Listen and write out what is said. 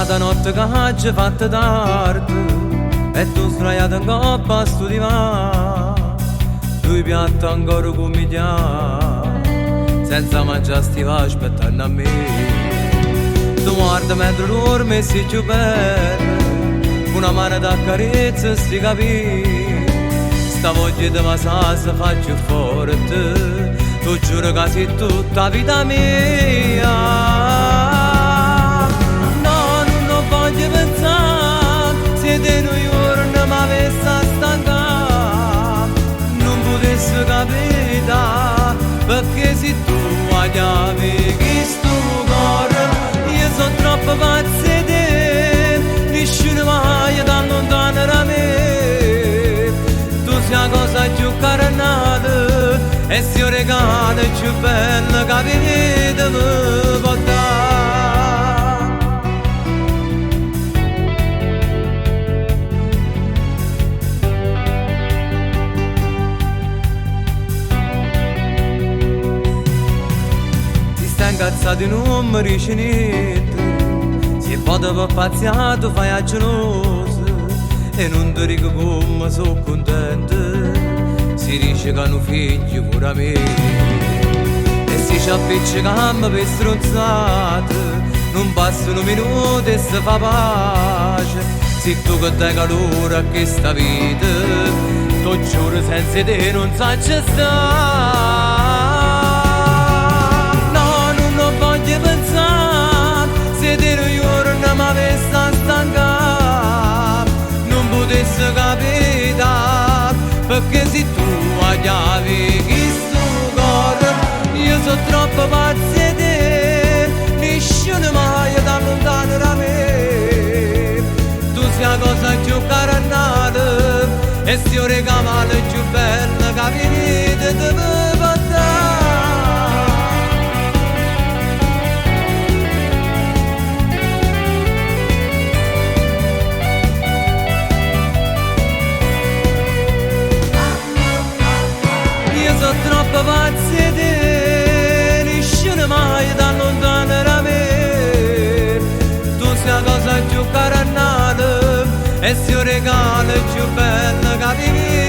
Nata notte che ci fatta tardi e tu sdraiata in coppa a studiare, due piatti ancora come senza mangiare stiva aspettando a me. Tu guarda mentre dormi e sei più bella, una mano da carezza sti capì, sta voglia di passare si fa più forte, tu giuro che sei tutta vita mia. No, non voglio pensare se di noi giorni mi avessi a stancare, non potessi capire perché se tu a chiave che sto cuore, io sono troppo pazzo di te, nessuno mai da lontano da me. Tu sei la cosa più carnale e sei un regalo più bello che vedi mi può dare. Si sta incazzato non mi dice niente, se vado per pazziato fai a geloso e non ti dico come sono contento. Si dice che hanno figli pure a me e si ci appiccica per stronzate, non passano minuti e si fa pace. Se tu che dai calore a questa vita, tu giuro senza te non sai ci sta. No, non voglio pensare se te un giorno mi avessi a stancare, non potessi capire perché se tu a chiave che sto cuore, io sono troppo pazzo di te, nessuno mai da lontano da me. Tu sei la cosa più carnale e sei un regalo più bello che venite da me. Troppo pazzo di te, nessuno mai da lontano da me. Tu sei la cosa più carnale e sei un regalo più bello che vivi.